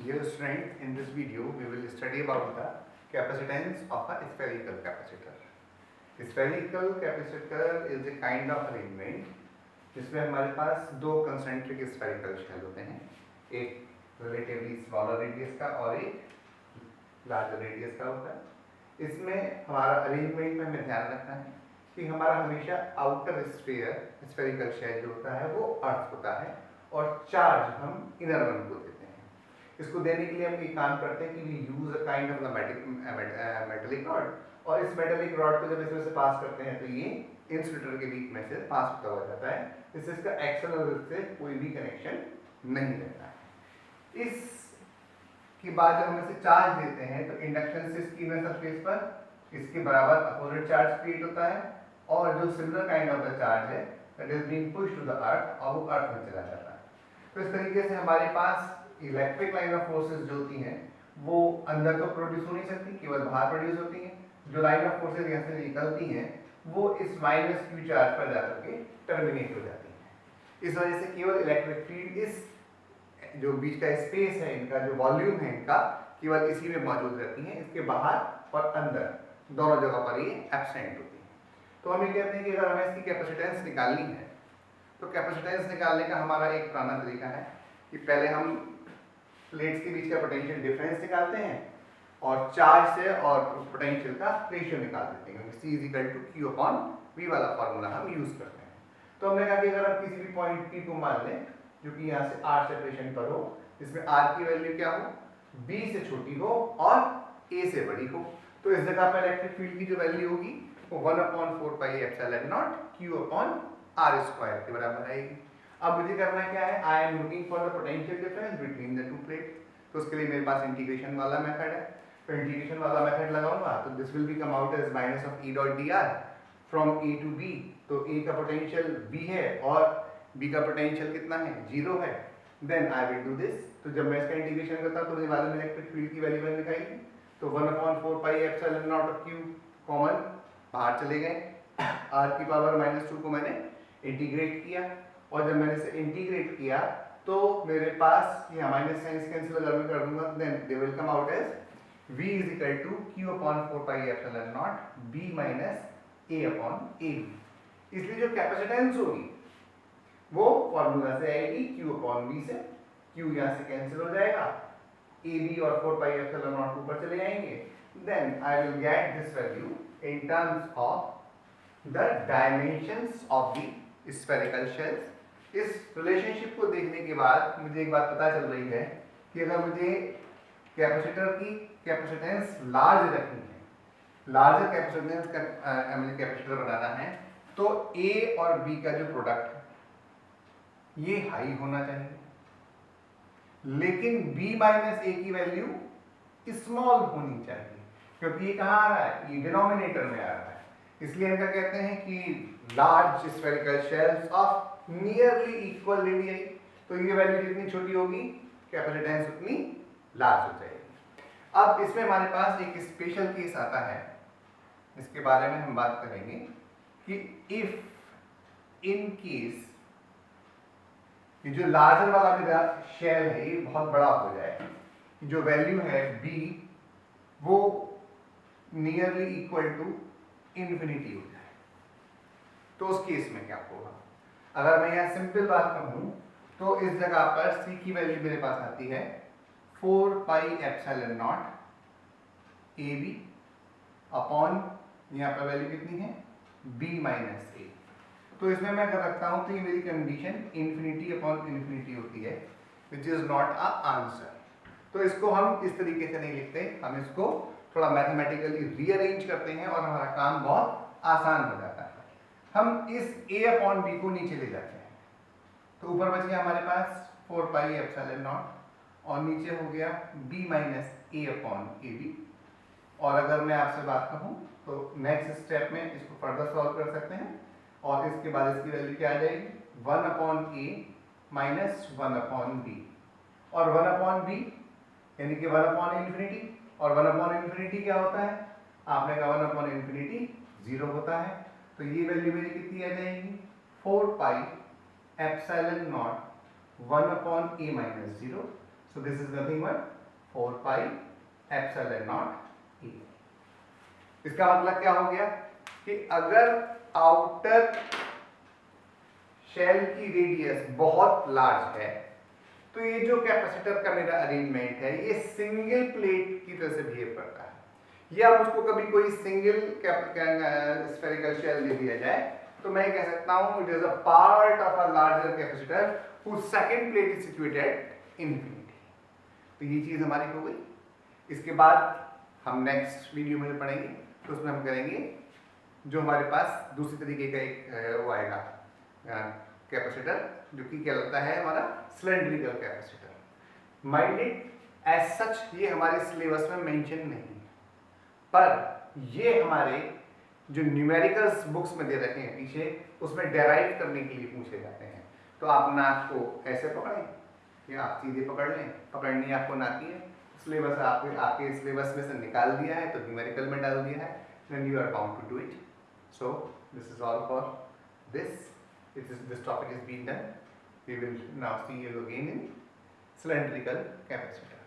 Dear student, in this video we will study about the capacitance of a spherical capacitor. Spherical capacitor is a kind of arrangement जिसमें हमारे पास दो concentric spherical shell होते हैं, एक relatively smaller radius का और एक larger radius का होता है। इसमें हमारा arrangement में हमें ध्यान रखना है कि हमारा हमेशा outer sphere spherical shell जो होता है वो अर्थ होता है और चार्ज हम inner one को देते हैं। इसको देने के लिए हम एक काम करते हैं कि we use a kind of metallic rod और इस मेटेलिक रॉड को जब इसमें से पास करते हैं तो ये इंसुलेटर के बीच में से पास होता हुआ जाता है, इससे इसका एक्सटर्नल रूप से कोई भी कनेक्शन नहीं रहता है। इसके बाद जब हम इसे चार्ज देते हैं तो इंडक्शन से इसकी इनर सरफेस पर इसके बराबर अपोजिट चार्ज क्रिएट होता है और जो similar kind of the charge है that is being pushed to the earth और वो अर्थ में चला जाता है। तो इस तरीके से हमारे पास इलेक्ट्रिक लाइन ऑफ फोर्सेस जो होती हैं वो अंदर तो प्रोड्यूस हो नहीं सकती, केवल बाहर प्रोड्यूस होती हैं। जो लाइन ऑफ फोर्सेस यहाँ से निकलती हैं वो इस माइनस क्यू चार्ज पर जाकर के टर्मिनेट हो जाती हैं। इस वजह से केवल इलेक्ट्रिक फील्ड इस जो बीच का स्पेस है इनका जो वॉल्यूम है इनका केवल इसी में मौजूद रहती हैं, इसके बाहर और अंदर दोनों जगह पर ये एब्सेंट होती हैं। तो हम ये कहते हैं कि अगर हमें इसकी कैपेसिटेंस निकालनी है तो कैपेसिटेंस निकालने का हमारा एक पुराना तरीका है कि पहले हम प्लेट्स के बीच का पोटेंशियल डिफरेंस निकालते हैं और चार्ज से और पोटेंशियल का रेशियो निकाल देते हैं, C is equal to Q upon V वाला फार्मूला हम यूज करते हैं। तो हमने कहा कि अगर हम किसी भी पॉइंट P को मान लें जो कि यहाँ से R सेपरेशन पर हो, जिसमें R की वैल्यू क्या हो, B से छोटी हो और A से बड़ी हो, तो इस जगह पर इलेक्ट्रिक फील्ड की जो वैल्यू होगी वो 1/4 pi epsilon not Q upon R square के बराबर आएगी। अब मुझे करना क्या है, I am looking for the potential difference between the two plate. तो उसके लिए मेरे पास इंटीग्रेशन वाला मेथड है, तो इंटीग्रेशन वाला मेथड लगाऊंगा तो this will be come out as minus of E dot dr from A to B। तो A का पोटेंशियल B है और B का पोटेंशियल कितना है, 0 है। Then I will do this, तो जब मैं इसका इंटीग्रेशन करता हूं तो मुझे मालूम है इलेक्ट्रिक फील्ड की वैल्यू मैंने निकाली थी, तो 1/4 pi epsilon not of Q common बाहर चले गए, R की पावर -2 को मैंने इंटीग्रेट किया और जब मैंने इसे इंटीग्रेट किया तो मेरे पास ये माइनस साइंस कैंसिल अगर मैं कर दूंगा then they will come out as V is equal to Q upon 4 pi epsilon naught B minus A upon AB। इसलिए जो कैपेसिटेंस होगी वो फॉर्मूला से आएगी Q upon V से, Q यहाँ से कैंसिल हो जाएगा, AB और 4 pi epsilon naught ऊपर चले जाएंगे, then I will get this value in terms of the dimensions of the spherical shells। इस रिलेशनशिप को देखने के बाद मुझे एक बात पता चल रही है कि अगर मुझे कैपेसिटर की कैपेसिटेंस लार्ज रखनी है, लार्जर कैपेसिटेंस का मुझे कैपेसिटर बनाना है, तो A और B का जो प्रोडक्ट है ये हाई होना चाहिए, लेकिन B माइनस A की वैल्यू स्मॉल होनी चाहिए, क्योंकि ये कहाँ आ रहा है, ये डिनोमिनेटर में आ रहा है। इसलिए इनका कहते हैं कि large spherical shells of nearly equal radius, तो ये वैल्यू जितनी छोटी होगी कैपेसिटेंस उतनी लार्ज हो जाएगी। अब इसमें हमारे पास एक स्पेशल केस आता है, इसके बारे में हम बात करेंगे कि इफ इन केस जो लार्जर वाला मेरा शेल है ये बहुत बड़ा हो जाए, जो वैल्यू है B वो नियरली इक्वल टू इन्फिनिटी हो जाए, तो उस केस में क्या होगा। अगर मैं यहाँ सिंपल बात कहूँ तो इस जगह पर C की वैल्यू मेरे पास आती है 4 pi epsilon not AB upon यहाँ पर वैल्यू कितनी है B माइनस A। तो इसमें मैं कर रखता हूँ तो ये मेरी कंडीशन इन्फिनिटी अपॉन इन्फिनिटी होती है which is not a answer. तो इसको हम इस तरीके से नहीं लिखते, हम इसको थोड़ा मैथमेटिकली रीअरेंज करते हैं और हमारा काम बहुत आसान हो जाता है। हम इस A अपॉन B को नीचे ले जाते हैं, तो ऊपर बच गया हमारे पास 4 पाई एप्सिलॉन नॉट और नीचे हो गया B minus A upon AB। और अगर मैं आपसे बात कहूँ तो नेक्स्ट स्टेप में इसको फर्दर सॉल्व कर सकते हैं और इसके बाद इसकी वैल्यू क्या आ जाएगी, 1 upon A minus 1 upon B, और 1 अपॉन B यानी कि 1 अपॉन इन्फिनिटी, और 1 अपॉन इन्फिनिटी क्या होता है, आपने कहा 1 अपॉन इन्फिनिटी 0 होता है, तो ये वैल्यू मेरी कितनी आ जाएगी 4 pi epsilon not 1 upon A minus 0। So this is nothing but 4 pi epsilon naught E. इसका मतलब क्या हो गया कि अगर आउटर शेल की रेडियस बहुत लार्ज है तो ये जो कैपेसिटर का मेरा अरेंजमेंट है ये सिंगल प्लेट की तरह से बिहेव करता है। या मुझको कभी कोई सिंगल स्फेरिकल शेल दे दिया जाए तो मैं कह सकता हूं it is a part of a larger capacitor whose second plate is situated at infinity। तो ये चीज हमारी हो गई। इसके बाद हम नेक्स्ट वीडियो में पढ़ेंगे तो उसमें हम करेंगे जो हमारे पास दूसरी तरीके का एक वो आएगा कैपेसिटर जो कि कहलाता है हमारा cylindrical capacitor. Mind it as such ये हमारे सिलेबस में मेंशन नहीं, पर ये हमारे जो न्यूमेरिकल्स बुक्स में दे रखे हैं पीछे उसमें डेराइव करने के लिए पूछे जाते हैं। तो आप नाक को ऐसे पकड़ें या आप सीधे पकड़ लें, पकड़नी आपको ना आती है सिलेबस आपके सिलेबस में से निकाल दिया है तो न्यूमेरिकल में डाल दिया है, then you are bound to do it। So this is all for this। This topic is being done। We will now see you again in cylindrical capacitor।